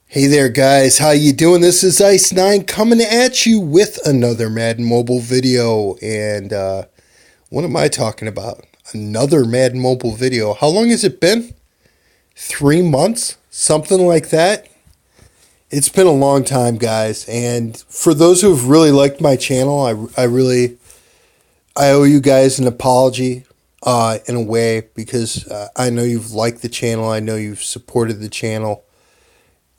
Hey there guys, how you doing? This is Ice9 coming at you with another Madden Mobile video. And what am I talking about? Another Madden Mobile video. How long has it been? 3 months? Something like that? It's been a long time, guys. And for those who have really liked my channel, I owe you guys an apology in a way, because I know you've liked the channel. I know you've supported the channel.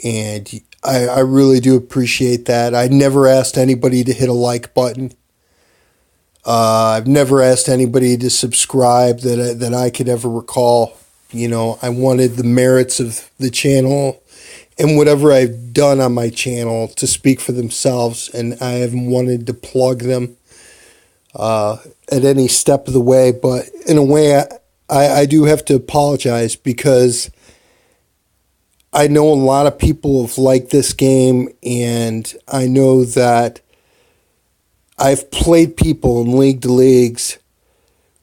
And I really do appreciate that. I never asked anybody to hit a like button. I've never asked anybody to subscribe that I could ever recall. You know, I wanted the merits of the channel and whatever I've done on my channel to speak for themselves, and I haven't wanted to plug them at any step of the way. But in a way, I do have to apologize, because I know a lot of people have liked this game, and I know that I've played people in league to leagues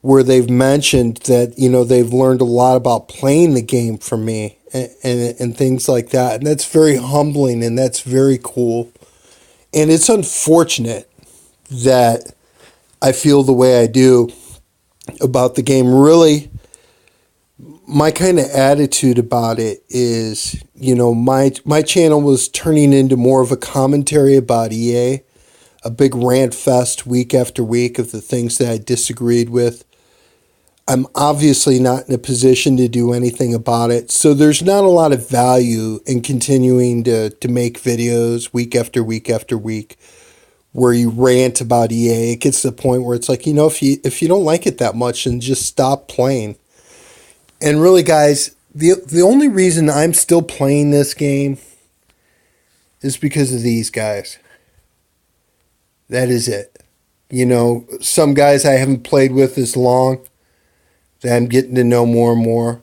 where they've mentioned that, you know, they've learned a lot about playing the game from me and things like that. And that's very humbling, and that's very cool. And it's unfortunate that I feel the way I do about the game. Really, my kind of attitude about it is, you know, my channel was turning into more of a commentary about EA, a big rant fest week after week of the things that I disagreed with. I'm obviously not in a position to do anything about it, so there's not a lot of value in continuing to make videos week after week after week where you rant about EA. It gets to the point where it's like, you know, if you don't like it that much, then just stop playing. And really, guys, the only reason I'm still playing this game is because of these guys. That is it. You know, some guys I haven't played with as long that I'm getting to know more and more.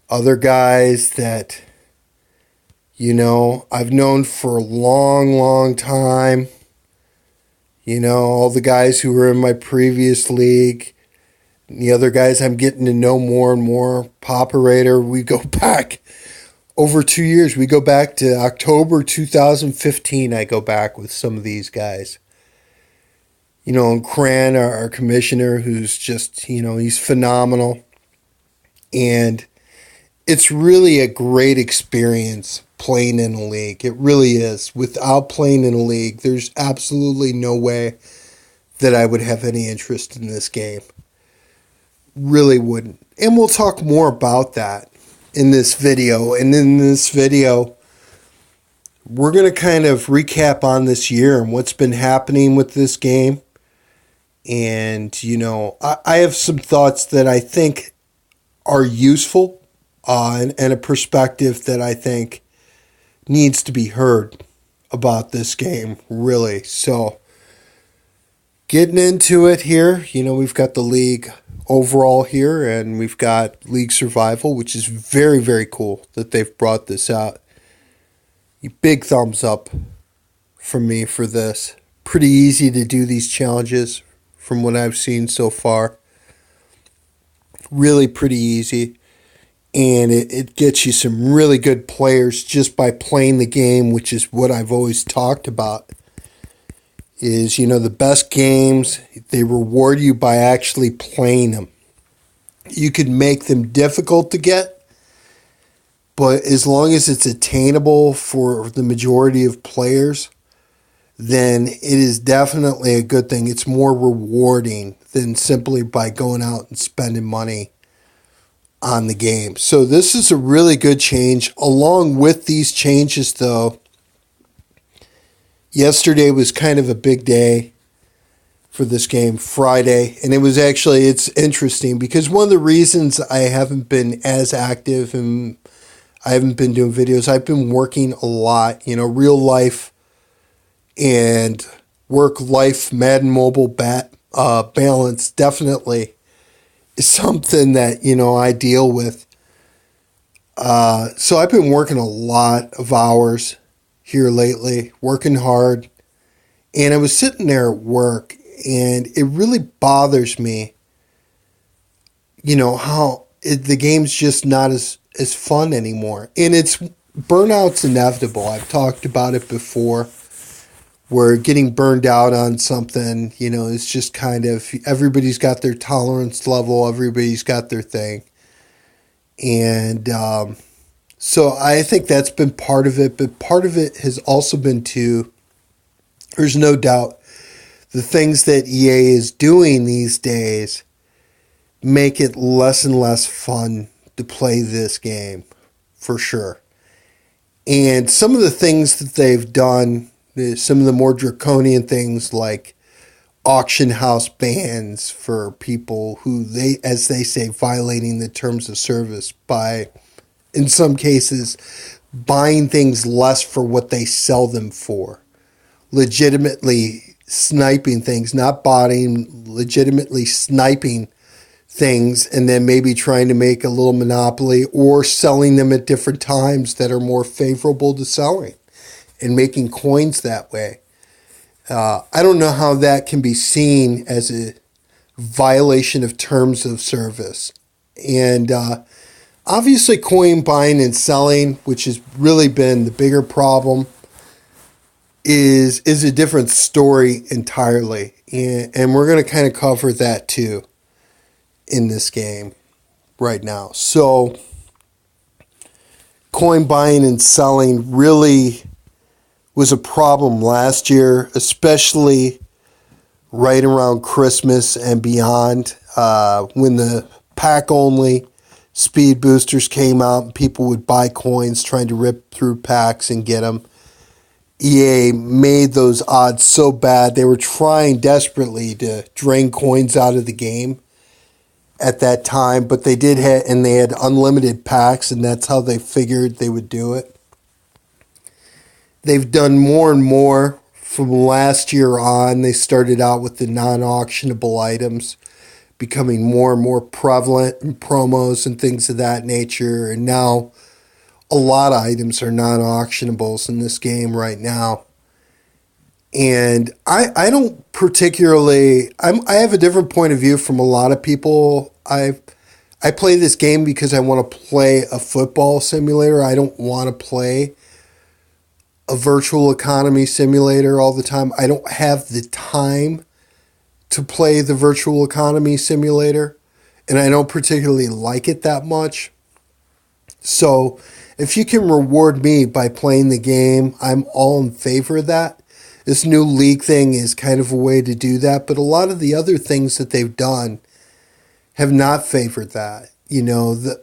Other guys that, you know, I've known for a long, long time. You know, all the guys who were in my previous league. The other guys I'm getting to know more and more. Poperator, we go back over 2 years. We go back to October 2015. I go back with some of these guys. You know, and Cran, our commissioner, who's just, you know, he's phenomenal. And it's really a great experience playing in a league. It really is. Without playing in a league, there's absolutely no way that I would have any interest in this game. Really wouldn't. And we'll talk more about that in this video. And in this video, we're going to kind of recap on this year and what's been happening with this game. And, you know, I have some thoughts that I think are useful and a perspective that I think needs to be heard about this game, really. So, getting into it here, you know, we've got the league overall here, and we've got League Survival, which is very, very cool that they've brought this out. Big thumbs up from me for this. Pretty easy to do these challenges from what I've seen so far. Really pretty easy. And it gets you some really good players just by playing the game, which is what I've always talked about. Is, you know, the best games, they reward you by actually playing them. You could make them difficult to get, but as long as it's attainable for the majority of players, then it is definitely a good thing. It's more rewarding than simply by going out and spending money on the game. So this is a really good change. Along with these changes, though, yesterday was kind of a big day for this game, Friday. And it was actually, it's interesting because one of the reasons I haven't been as active and I haven't been doing videos, I've been working a lot, you know, real life and work life, Madden Mobile balance definitely is something that, you know, I deal with. So I've been working a lot of hours here lately, working hard, and I was sitting there at work, and it really bothers me, you know, how the game's just not as fun anymore. And it's burnout's inevitable. I've talked about it before. Where getting burned out on something, is just kind of everybody's got their tolerance level, everybody's got their thing. And so I think that's been part of it, but part of it has also been there's no doubt, the things that EA is doing these days make it less and less fun to play this game, for sure. And some of the things that they've done, some of the more draconian things like auction house bans for people who as they say, violating the terms of service by, in some cases, buying things less for what they sell them for. Legitimately sniping things, not botting, legitimately sniping things, and then maybe trying to make a little monopoly or selling them at different times that are more favorable to selling and making coins that way. I don't know how that can be seen as a violation of terms of service. And obviously coin buying and selling, which has really been the bigger problem, is a different story entirely. And we're going to kind of cover that too in this game right now. So coin buying and selling really was a problem last year, especially right around Christmas and beyond, when the pack-only speed boosters came out and people would buy coins trying to rip through packs and get them. EA made those odds so bad. They were trying desperately to drain coins out of the game at that time, but they did and they had unlimited packs, and that's how they figured they would do it. They've done more and more from last year on. They started out with the non-auctionable items becoming more and more prevalent in promos and things of that nature. And now a lot of items are non-auctionables in this game right now. And I don't particularly, I have a different point of view from a lot of people. I play this game because I want to play a football simulator. I don't want to play a virtual economy simulator all the time. I don't have the time to play the virtual economy simulator, and I don't particularly like it that much. So if you can reward me by playing the game, I'm all in favor of that. This new league thing is kind of a way to do that, but a lot of the other things that they've done have not favored that. The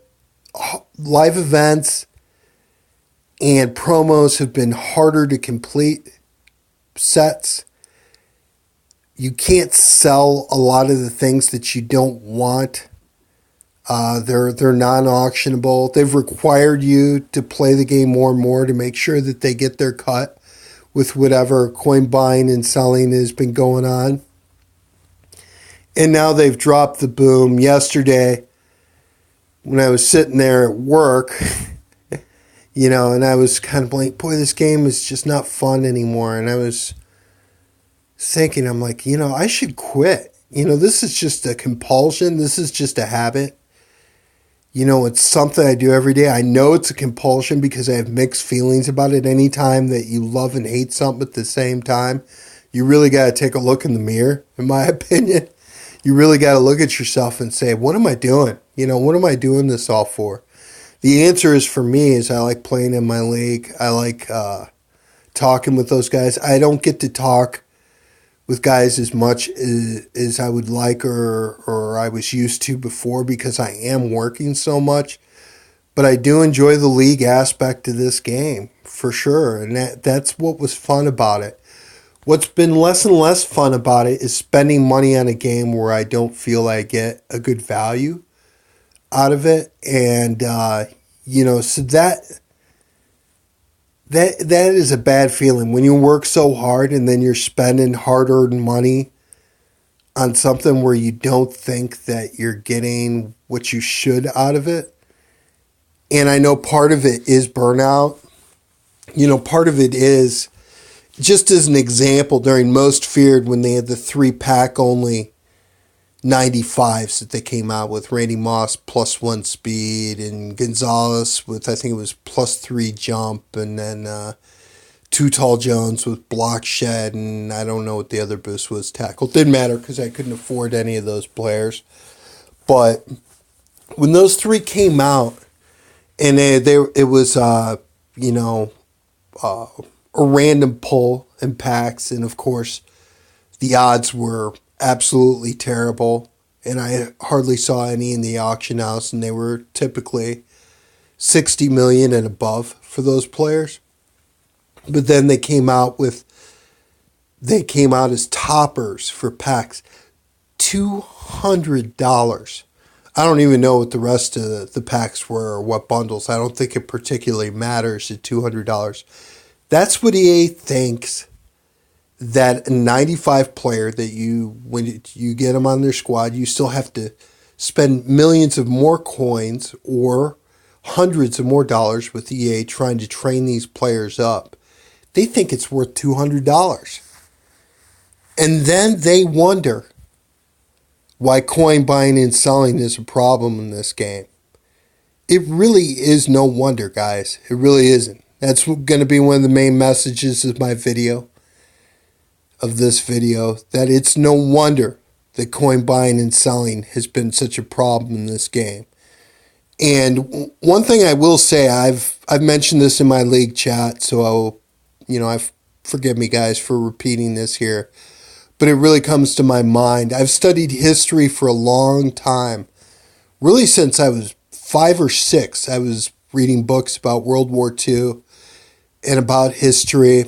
live events and promos have been harder to complete sets. You can't sell a lot of the things that you don't want. They're non-auctionable. They've required you to play the game more and more to make sure that they get their cut with whatever coin buying and selling has been going on. And now they've dropped the boom. Yesterday, when I was sitting there at work, and I was kind of like, boy, this game is just not fun anymore. And I was thinking, I'm like, I should quit. This is just a compulsion. This is just a habit. It's something I do every day. I know it's a compulsion because I have mixed feelings about it. Anytime that you love and hate something at the same time, you really got to take a look in the mirror, in my opinion. You really got to look at yourself and say, what am I doing? What am I doing this all for? The answer is, for me, is I like playing in my league. I like talking with those guys. I don't get to talk with guys as much as I would like or I was used to before because I am working so much. But I do enjoy the league aspect of this game, for sure. And that's what was fun about it. What's been less and less fun about it is spending money on a game where I don't feel I get a good value out of it. And, so that is a bad feeling when you work so hard and then you're spending hard-earned money on something where you don't think that you're getting what you should out of it. And I know part of it is burnout. Part of it is, just as an example, during Most Feared, when they had the 3-pack only 95s that they came out with. Randy Moss +1 speed, and Gonzalez with, I think it was +3 jump, and then Too Tall Jones with block shed, and I don't know what the other boost was. Tackle. Didn't matter because I couldn't afford any of those players. But when those three came out, and it was a random pull in packs, and of course the odds were absolutely terrible, and I hardly saw any in the auction house, and they were typically 60 million and above for those players. But then they came out as toppers for packs, $200. I don't even know what the rest of the packs were or what bundles. I don't think it particularly matters at $200. That's what EA thinks that a 95 player that when you get them on their squad, you still have to spend millions of more coins or hundreds of more dollars with EA trying to train these players up. They think it's worth $200. And then they wonder why coin buying and selling is a problem in this game. It really is no wonder, guys. It really isn't. That's going to be one of the main messages of my video, of this video, that it's no wonder that coin buying and selling has been such a problem in this game. And one thing I will say, I've mentioned this in my league chat, so forgive me guys for repeating this here, but it really comes to my mind. I've studied history for a long time, really since I was 5 or 6. I was reading books about World War II and about history.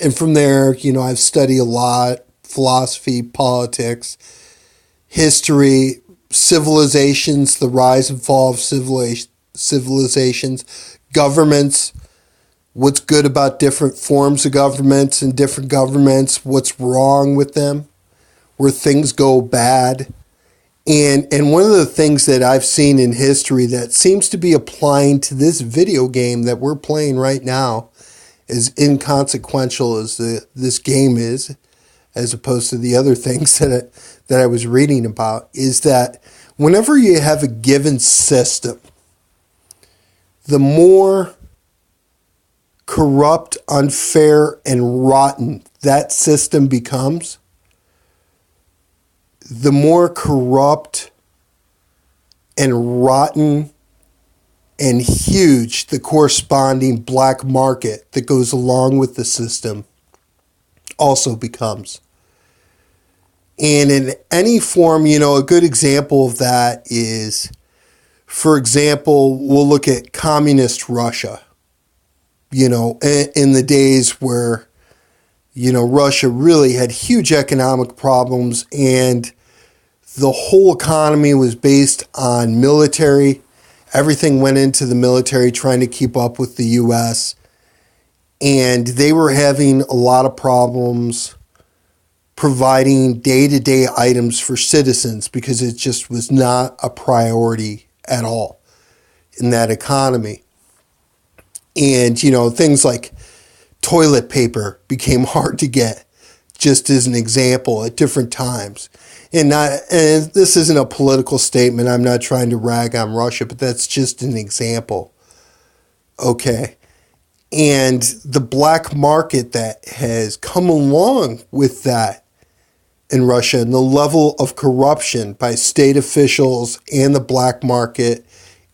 And from there, I've studied a lot, philosophy, politics, history, civilizations, the rise and fall of civilizations, governments, what's good about different forms of governments and different governments, what's wrong with them, where things go bad. And one of the things that I've seen in history that seems to be applying to this video game that we're playing right now, as inconsequential as this game is, as opposed to the other things that I was reading about, is that whenever you have a given system, the more corrupt, unfair, and rotten that system becomes, the more corrupt and rotten and huge the corresponding black market that goes along with the system also becomes. And in any form, a good example of that is, for example, we'll look at communist Russia. In the days where, Russia really had huge economic problems and the whole economy was based on military. Everything went into the military trying to keep up with the U.S. And they were having a lot of problems providing day-to-day items for citizens because it just was not a priority at all in that economy. And, things like toilet paper became hard to get, just as an example, at different times. And this isn't a political statement. I'm not trying to rag on Russia, but that's just an example. Okay. And the black market that has come along with that in Russia, and the level of corruption by state officials and the black market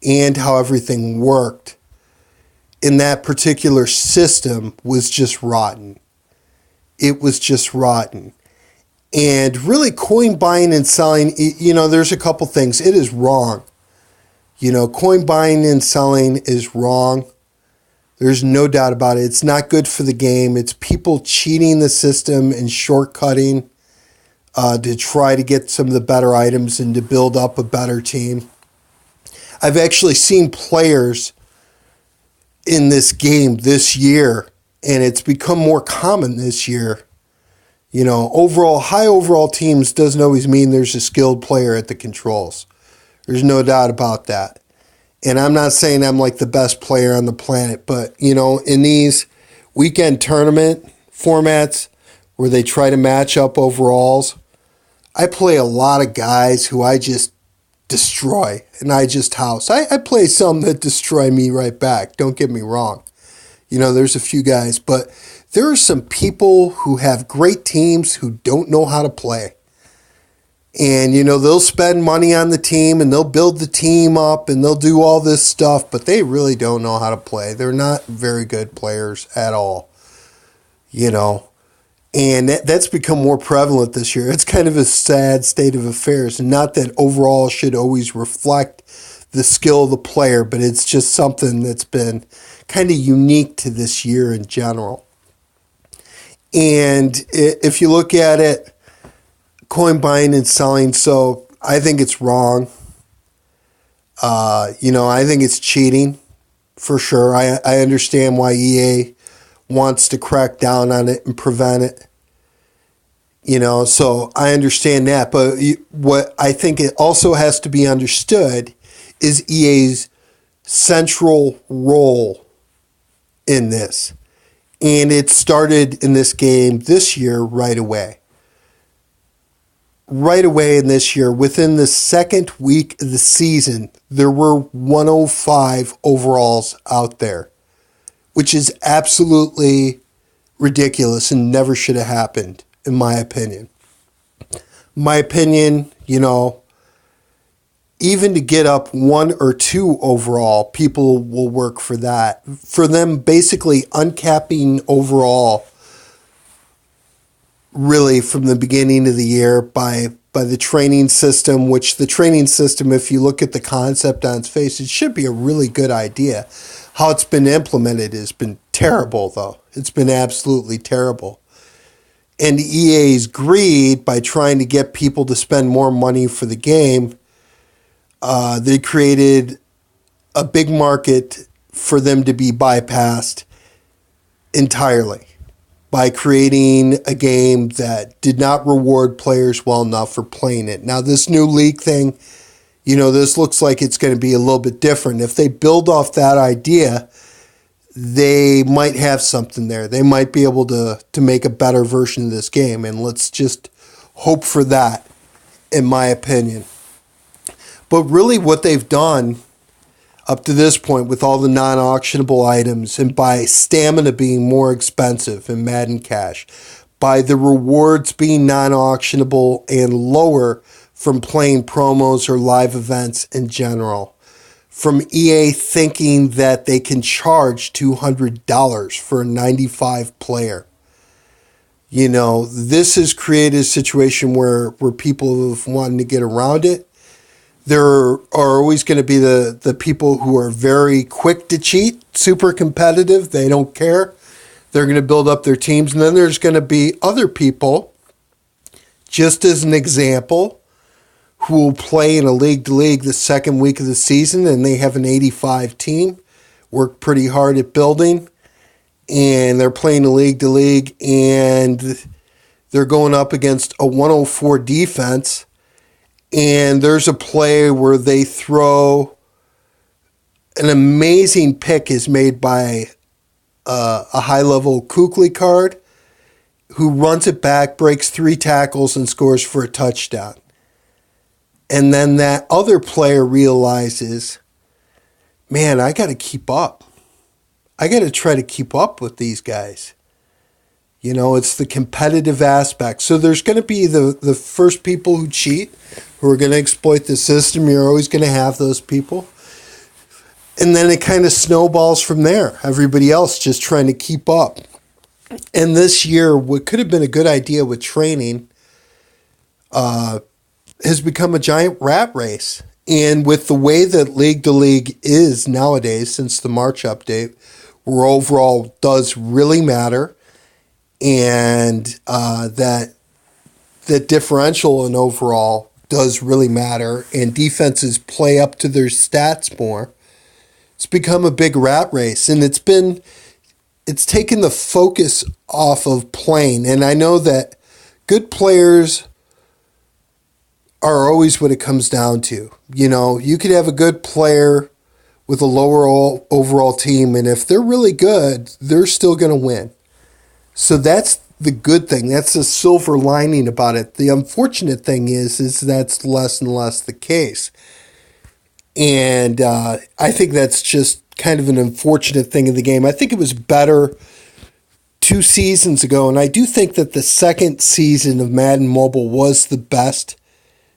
and how everything worked in that particular system was just rotten. It was just rotten. And really, coin buying and selling, there's a couple things. It is wrong. Coin buying and selling is wrong. There's no doubt about it. It's not good for the game. It's people cheating the system and shortcutting to try to get some of the better items and to build up a better team. I've actually seen players in this game this year, and it's become more common this year. High overall teams doesn't always mean there's a skilled player at the controls. There's no doubt about that. And I'm not saying I'm like the best player on the planet, but, in these weekend tournament formats where they try to match up overalls, I play a lot of guys who I just destroy and I just house. I play some that destroy me right back. Don't get me wrong. There's a few guys, but there are some people who have great teams who don't know how to play. And, they'll spend money on the team and they'll build the team up and they'll do all this stuff, but they really don't know how to play. They're not very good players at all, And that's become more prevalent this year. It's kind of a sad state of affairs. Not that overall should always reflect the skill of the player, but it's just something that's been kind of unique to this year in general. And if you look at it, coin buying and selling, so I think it's wrong. I think it's cheating for sure. I understand why EA wants to crack down on it and prevent it. So I understand that. But what I think it also has to be understood is EA's central role in this. And it started in this game this year right away. Right away in this year, within the second week of the season, there were 105 overalls out there, which is absolutely ridiculous and never should have happened, in my opinion. Even to get up 1 or 2 overall, people will work for that. For them basically uncapping overall really from the beginning of the year by the training system, which the training system, if you look at the concept on its face, it should be a really good idea. How it's been implemented has been terrible, though. It's been absolutely terrible. And EA's greed by trying to get people to spend more money for the game, they created a big market for them to be bypassed entirely by creating a game that did not reward players well enough for playing it. Now, this new league thing, this looks like it's going to be a little bit different. If they build off that idea, they might have something there. They might be able to make a better version of this game, and let's just hope for that, in my opinion. But really what they've done up to this point with all the non-auctionable items and by stamina being more expensive in Madden Cash, by the rewards being non-auctionable and lower from playing promos or live events in general, from EA thinking that they can charge $200 for a 95 player. This has created a situation where people have wanted to get around it. There are always going to be the people who are very quick to cheat, super competitive. They don't care. They're going to build up their teams. And then there's going to be other people, just as an example, who will play in a league-to-league the second week of the season, and they have an 85 team, work pretty hard at building, and they're playing a league-to-league, and they're going up against a 104 defense. And there's a play where they throw an amazing pick is made by a high-level Kukli card who runs it back, breaks 3 tackles, and scores for a touchdown. And then that other player realizes, man, I got to keep up. I got to try to keep up with these guys. It's the competitive aspect. So there's going to be the first people who cheat, who are going to exploit the system. You're always going to have those people. And then it kind of snowballs from there. Everybody else just trying to keep up. And this year, what could have been a good idea with training has become a giant rat race. And with the way that League to League is nowadays, since the March update, where overall does really matter, and that differential in overall does really matter, and defenses play up to their stats more, it's become a big rat race, and it's taken the focus off of playing. And I know that good players are always what it comes down to. You could have a good player with a lower overall team, and if they're really good, they're still going to win. So that's the good thing. That's the silver lining about it. The unfortunate thing is that's less and less the case. And I think that's just kind of an unfortunate thing in the game. I think it was better 2 seasons ago, and I do think that the second season of Madden Mobile was the best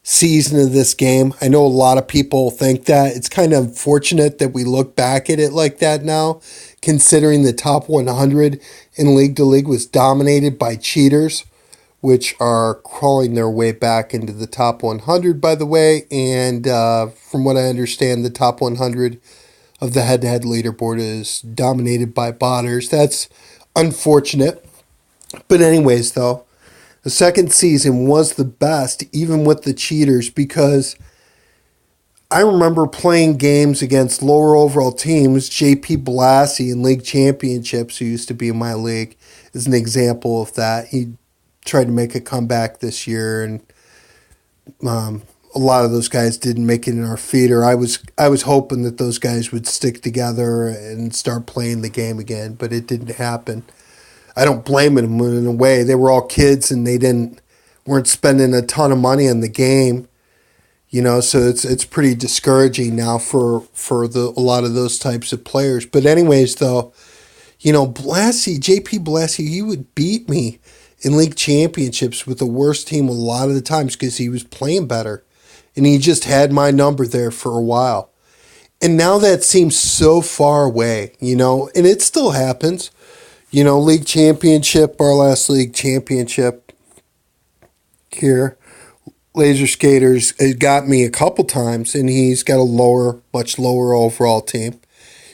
season of this game. I know a lot of people think that. It's kind of unfortunate that we look back at it like that now, considering the top 100 in League to League was dominated by cheaters, which are crawling their way back into the top 100, by the way. And from what I understand, the top 100 of the head-to-head leaderboard is dominated by botters. That's unfortunate. But anyways, though, the second season was the best, even with the cheaters, because I remember playing games against lower overall teams. JP Blassie in league championships, who used to be in my league, is an example of that. He tried to make a comeback this year, and a lot of those guys didn't make it in our feeder. I was hoping that those guys would stick together and start playing the game again, but it didn't happen. I don't blame them in a way. They were all kids and weren't spending a ton of money on the game, so it's pretty discouraging now for a lot of those types of players. But anyways, though, JP Blassie, he would beat me in league championships with the worst team a lot of the times because he was playing better. And he just had my number there for a while. And now that seems so far away, and it still happens. League championship, our last league championship here, Laser Skaters has got me a couple times, and he's got a much lower overall team.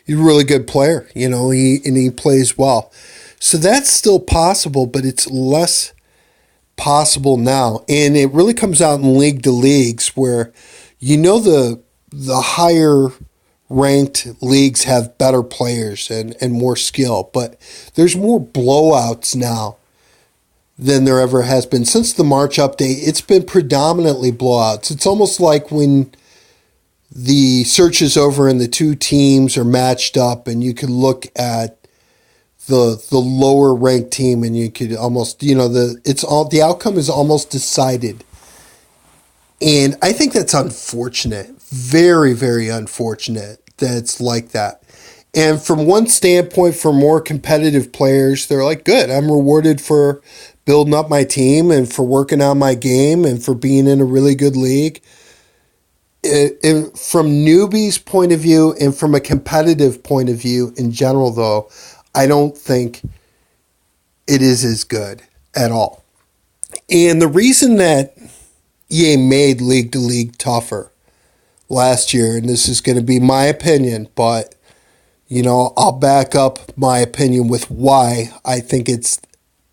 He's a really good player, he plays well. So that's still possible, but it's less possible now. And it really comes out in league to leagues where, the higher ranked leagues have better players and more skill, but there's more blowouts now than there ever has been. Since the March update, it's been predominantly blowouts. It's almost like when the search is over and the two teams are matched up and you can look at the lower ranked team and you could almost, the outcome is almost decided. And I think that's unfortunate. Very, very unfortunate that it's like that. And from one standpoint, for more competitive players, they're like, good, I'm rewarded for building up my team and for working on my game and for being in a really good league. From newbies' point of view and from a competitive point of view in general, though, I don't think it is as good at all. And the reason that EA made League to League tougher last year, and this is going to be my opinion, but, I'll back up my opinion with why I think it's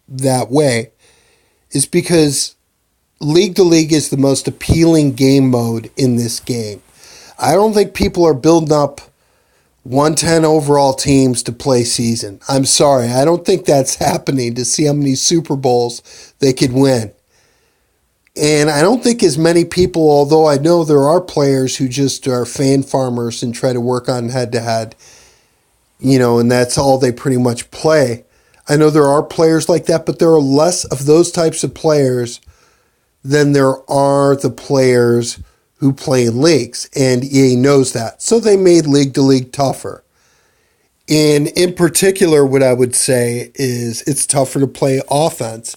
that way, is because League to League is the most appealing game mode in this game. I don't think people are building up 110 overall teams to play season. I'm sorry, I don't think that's happening to see how many Super Bowls they could win. And I don't think as many people, although I know there are players who just are fan farmers and try to work on head-to-head, and that's all they pretty much play. I know there are players like that, but there are less of those types of players than there are the players who play in leagues, and EA knows that. So they made League to League tougher. And in particular, what I would say is it's tougher to play offense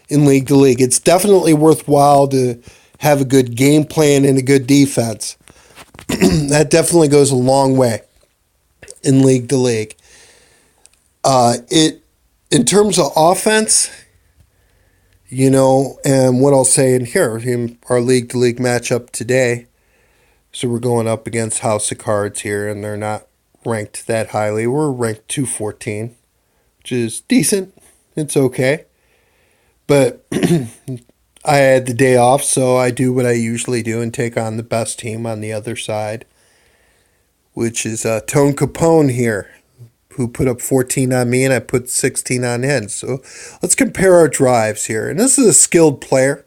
in League to League. It's definitely worthwhile to have a good game plan and a good defense. That definitely goes a long way in League to League. In terms of offense, and what I'll say in here, in our League to League matchup today, so we're going up against House of Cards here, and they're not ranked that highly. We're ranked 214, which is decent. It's okay. But I had the day off, so I do what I usually do and take on the best team on the other side, which is Tone Capone here, who put up 14 on me, and I put 16 on him. So let's compare our drives here. And this is a skilled player,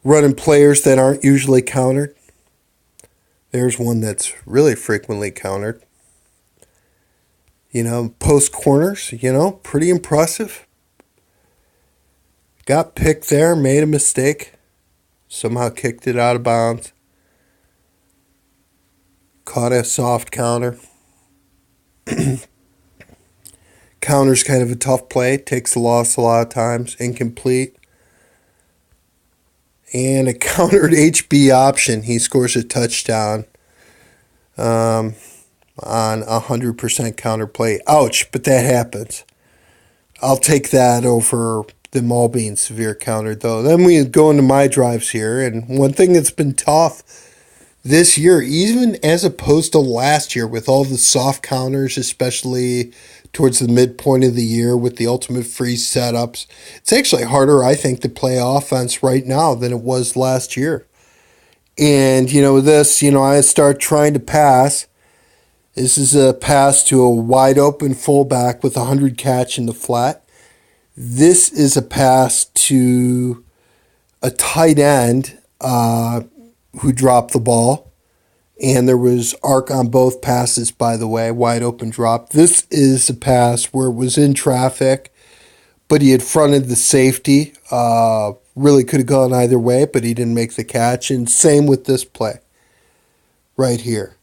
running players that aren't usually countered. There's one that's really frequently countered. Post corners, pretty impressive. Got picked there, made a mistake. Somehow kicked it out of bounds. Caught a soft counter. Counter's kind of a tough play. Takes a loss a lot of times. Incomplete. And a countered HB option. He scores a touchdown on a 100% counter play. Ouch, but that happens. I'll take that over them all being severe countered, though. Then we go into my drives here. And one thing that's been tough this year, even as opposed to last year, with all the soft counters, especially towards the midpoint of the year with the ultimate freeze setups, it's actually harder, I think, to play offense right now than it was last year. And, I start trying to pass. This is a pass to a wide open fullback with 100 catch in the flat. This is a pass to a tight end who dropped the ball. And there was arc on both passes, by the way, wide open drop. This is a pass where it was in traffic, but he had fronted the safety. Really could have gone either way, but he didn't make the catch. And same with this play right here.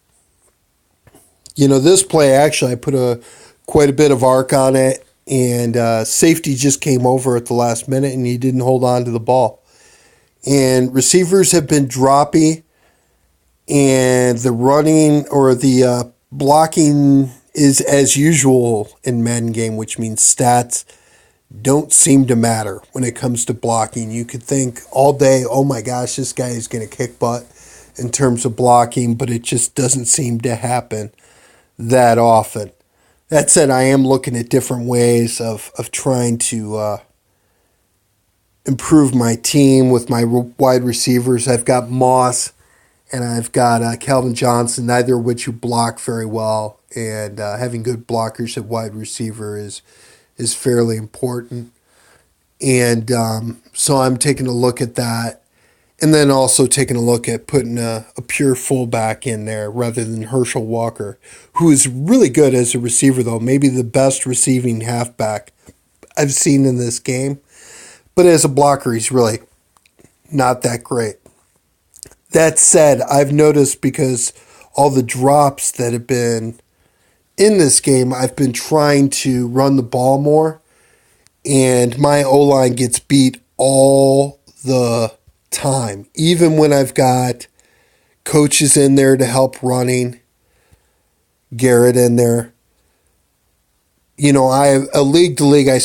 This play, actually, I put quite a bit of arc on it, and safety just came over at the last minute, and he didn't hold on to the ball. And receivers have been droppy, and the running or the blocking is as usual in Madden game, which means stats don't seem to matter when it comes to blocking. You could think all day, oh my gosh, this guy is going to kick butt in terms of blocking, but it just doesn't seem to happen that often. That said, I am looking at different ways of trying to improve my team with my wide receivers. I've got Moss and I've got Calvin Johnson, neither of which you block very well. And having good blockers at wide receiver is fairly important. And so I'm taking a look at that. And then also taking a look at putting a pure fullback in there rather than Herschel Walker, who is really good as a receiver, though. Maybe the best receiving halfback I've seen in this game. But as a blocker, he's really not that great. That said, I've noticed because all the drops that have been in this game, I've been trying to run the ball more. And my O-line gets beat all the time, even when I've got coaches in there to help running, Garrett in there. A league to league, I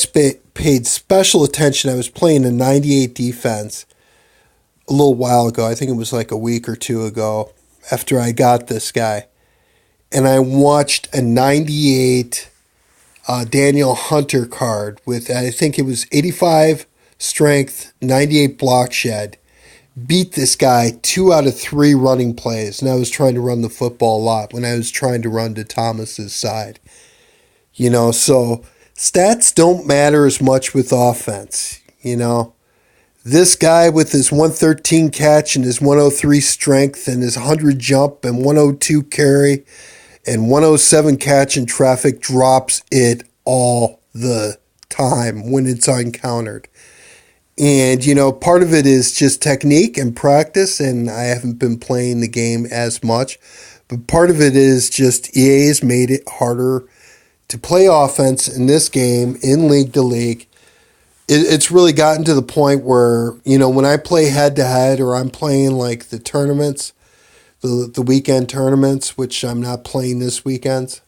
paid special attention. I was playing a 98 defense a little while ago. I think it was like a week or two ago after I got this guy. And I watched a 98 Daniel Hunter card with, I think it was 85 strength, 98 block shed. Beat this guy 2 out of 3 running plays, and I was trying to run the football a lot when I was trying to run to Thomas's side. So stats don't matter as much with offense. This guy with his 113 catch and his 103 strength and his 100 jump and 102 carry and 107 catch in traffic drops it all the time when it's uncountered. And, part of it is just technique and practice, and I haven't been playing the game as much. But part of it is just EA has made it harder to play offense in this game, in league to league. It's really gotten to the point where, when I play head-to-head or I'm playing like the tournaments, the weekend tournaments, which I'm not playing this weekend.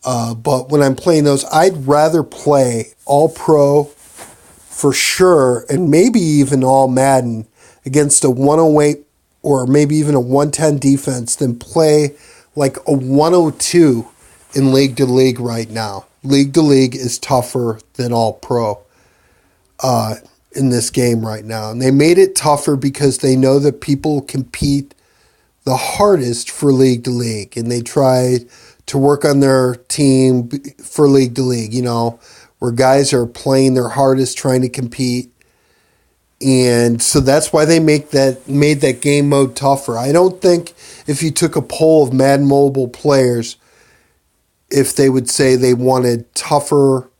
But when I'm playing those, I'd rather play all-pro for sure, and maybe even all Madden against a 108 or maybe even a 110 defense than play like a 102 in league to league right now. League to league is tougher than all pro in this game right now. And they made it tougher because they know that people compete the hardest for league to league, and they try to work on their team for league to league, where guys are playing their hardest trying to compete. And so that's why they made that game mode tougher. I don't think if you took a poll of Madden Mobile players, if they would say they wanted tougher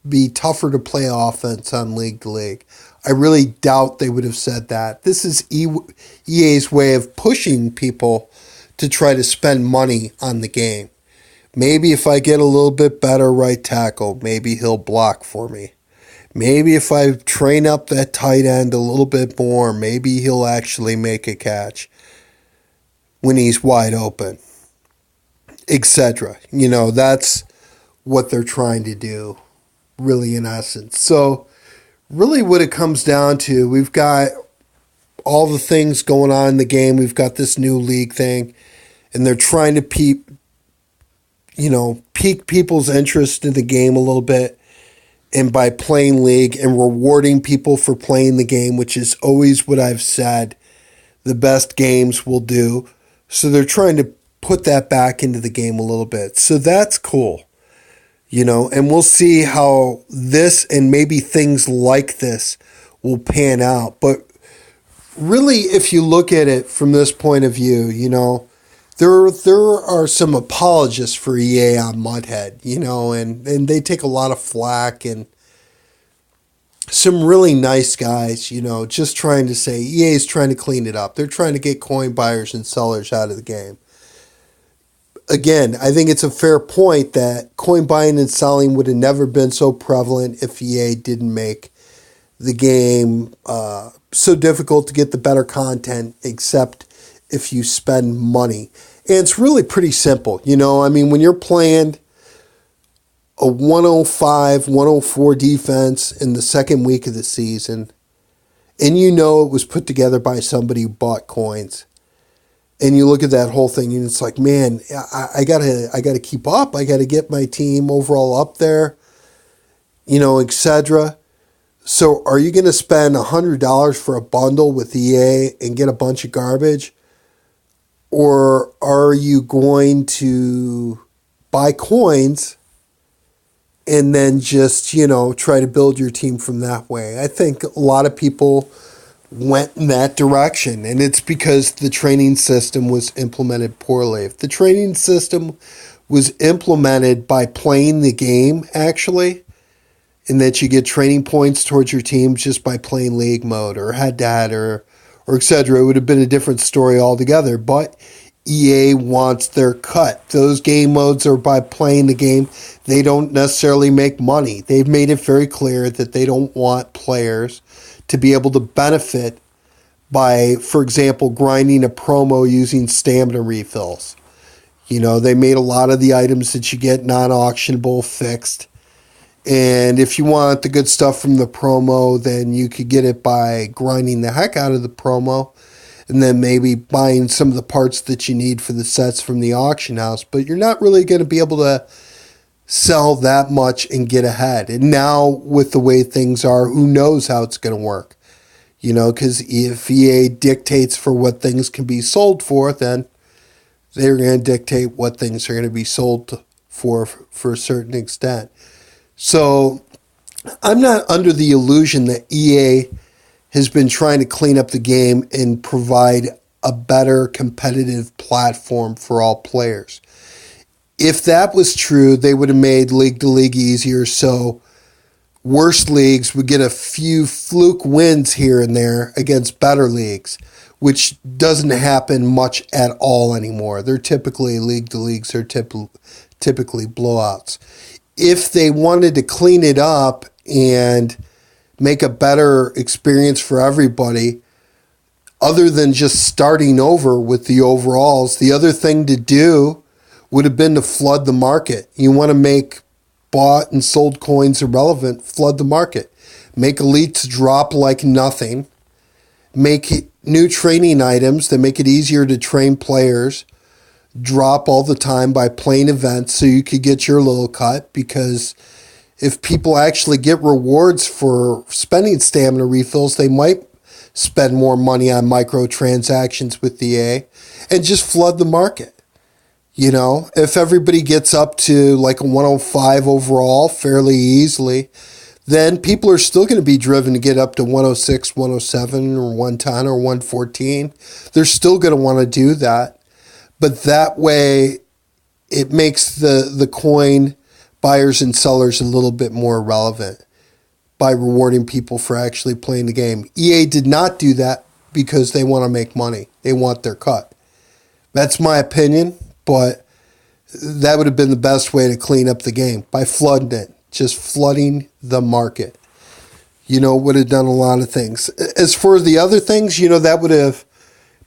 be tougher to play offense on league to league. I really doubt they would have said that. This is EA's way of pushing people to try to spend money on the game. Maybe if I get a little bit better right tackle, maybe he'll block for me. Maybe if I train up that tight end a little bit more, maybe he'll actually make a catch when he's wide open, etc. That's what they're trying to do, really, in essence. So, really what it comes down to, we've got all the things going on in the game. We've got this new league thing, and they're trying to pique people's interest in the game a little bit, and by playing league and rewarding people for playing the game, which is always what I've said the best games will do. So they're trying to put that back into the game a little bit. So that's cool, and we'll see how this and maybe things like this will pan out. But really, if you look at it from this point of view, there are some apologists for EA on Mudhead, and they take a lot of flack, and some really nice guys, just trying to say EA is trying to clean it up. They're trying to get coin buyers and sellers out of the game. Again, I think it's a fair point that coin buying and selling would have never been so prevalent if EA didn't make the game so difficult to get the better content, except if you spend money. And it's really pretty simple. When you're playing a 105, 104 defense in the second week of the season, and it was put together by somebody who bought coins, and you look at that whole thing, and it's like, man, I gotta keep up. I gotta get my team overall up there, etc. So are you going to spend $100 for a bundle with EA and get a bunch of garbage? Or are you going to buy coins and then just, try to build your team from that way? I think a lot of people went in that direction, and it's because the training system was implemented poorly. If the training system was implemented by playing the game, actually, and that you get training points towards your team just by playing league mode or head-to-head or etc., it would have been a different story altogether. But EA wants their cut. Those game modes are by playing the game. They don't necessarily make money. They've made it very clear that they don't want players to be able to benefit by, for example, grinding a promo using stamina refills. They made a lot of the items that you get non-auctionable fixed. And if you want the good stuff from the promo, then you could get it by grinding the heck out of the promo and then maybe buying some of the parts that you need for the sets from the auction house. But you're not really going to be able to sell that much and get ahead. And now with the way things are, who knows how it's going to work? Because if EA dictates for what things can be sold for, then they're going to dictate what things are going to be sold for a certain extent. So I'm not under the illusion that EA has been trying to clean up the game and provide a better competitive platform for all players. If that was true, they would have made league to league easier, so worse leagues would get a few fluke wins here and there against better leagues, which doesn't happen much at all anymore. They're typically, league to leagues are typically blowouts. If they wanted to clean it up and make a better experience for everybody, other than just starting over with the overalls, the other thing to do would have been to flood the market. You want to make bought and sold coins irrelevant, flood the market. Make elites drop like nothing. Make new training items that make it easier to train players drop all the time by playing events so you could get your little cut, because if people actually get rewards for spending stamina refills, they might spend more money on microtransactions with the EA and just flood the market. If everybody gets up to like a 105 overall fairly easily, then people are still going to be driven to get up to 106, 107, or 110, or 114. They're still going to want to do that. But that way, it makes the coin buyers and sellers a little bit more relevant by rewarding people for actually playing the game. EA did not do that because they want to make money. They want their cut. That's my opinion, but that would have been the best way to clean up the game, by flooding it, just flooding the market. Would have done a lot of things. As for the other things, that would have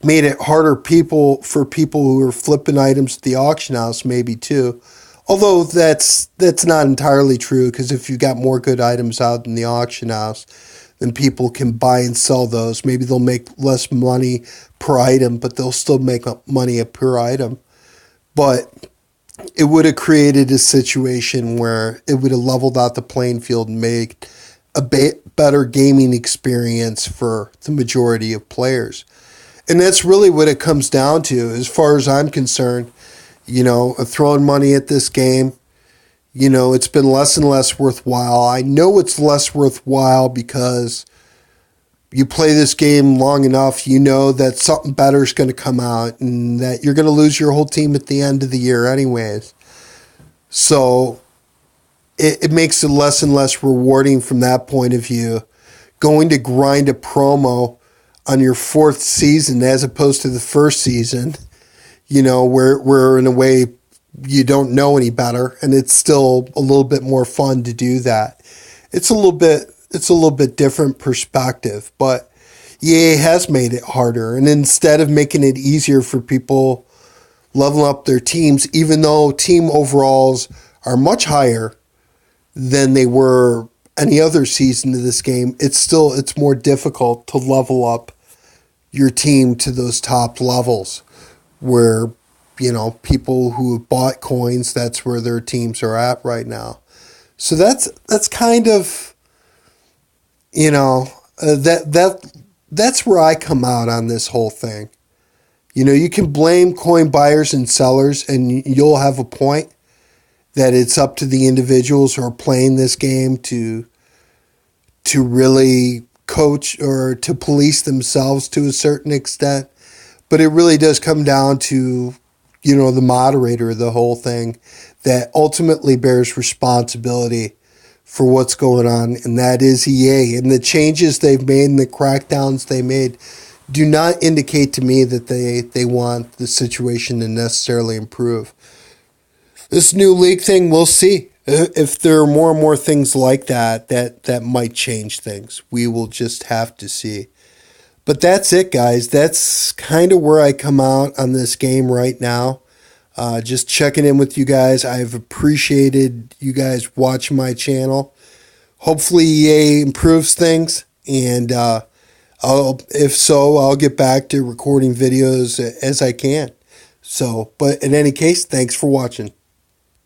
made it harder for people who are flipping items at the auction house, maybe too. Although that's not entirely true, because if you've got more good items out in the auction house, then people can buy and sell those. Maybe they'll make less money per item, but they'll still make money per item. But it would have created a situation where it would have leveled out the playing field and made a better gaming experience for the majority of players. And that's really what it comes down to, as far as I'm concerned. Throwing money at this game, it's been less and less worthwhile. I know it's less worthwhile because you play this game long enough, that something better is going to come out and that you're going to lose your whole team at the end of the year anyways. So it makes it less and less rewarding from that point of view. Going to grind a promo on your fourth season as opposed to the first season, where in a way you don't know any better, and it's still a little bit more fun to do that. It's a little bit different perspective, but EA has made it harder. And instead of making it easier for people leveling up their teams, even though team overalls are much higher than they were any other season of this game, it's more difficult to level up your team to those top levels where, people who have bought coins, that's where their teams are at right now. So that's kind of, that's where I come out on this whole thing. You can blame coin buyers and sellers, and you'll have a point that it's up to the individuals who are playing this game to really coach or to police themselves to a certain extent. But it really does come down to, the moderator of the whole thing that ultimately bears responsibility for what's going on, and that is EA. And the changes they've made and the crackdowns they made do not indicate to me that they want the situation to necessarily improve. This new league thing, we'll see. If there are more and more things like that might change things. We will just have to see. But that's it, guys. That's kind of where I come out on this game right now. Just checking in with you guys. I've appreciated you guys watching my channel. Hopefully EA improves things, and if so, I'll get back to recording videos as I can. But in any case, thanks for watching.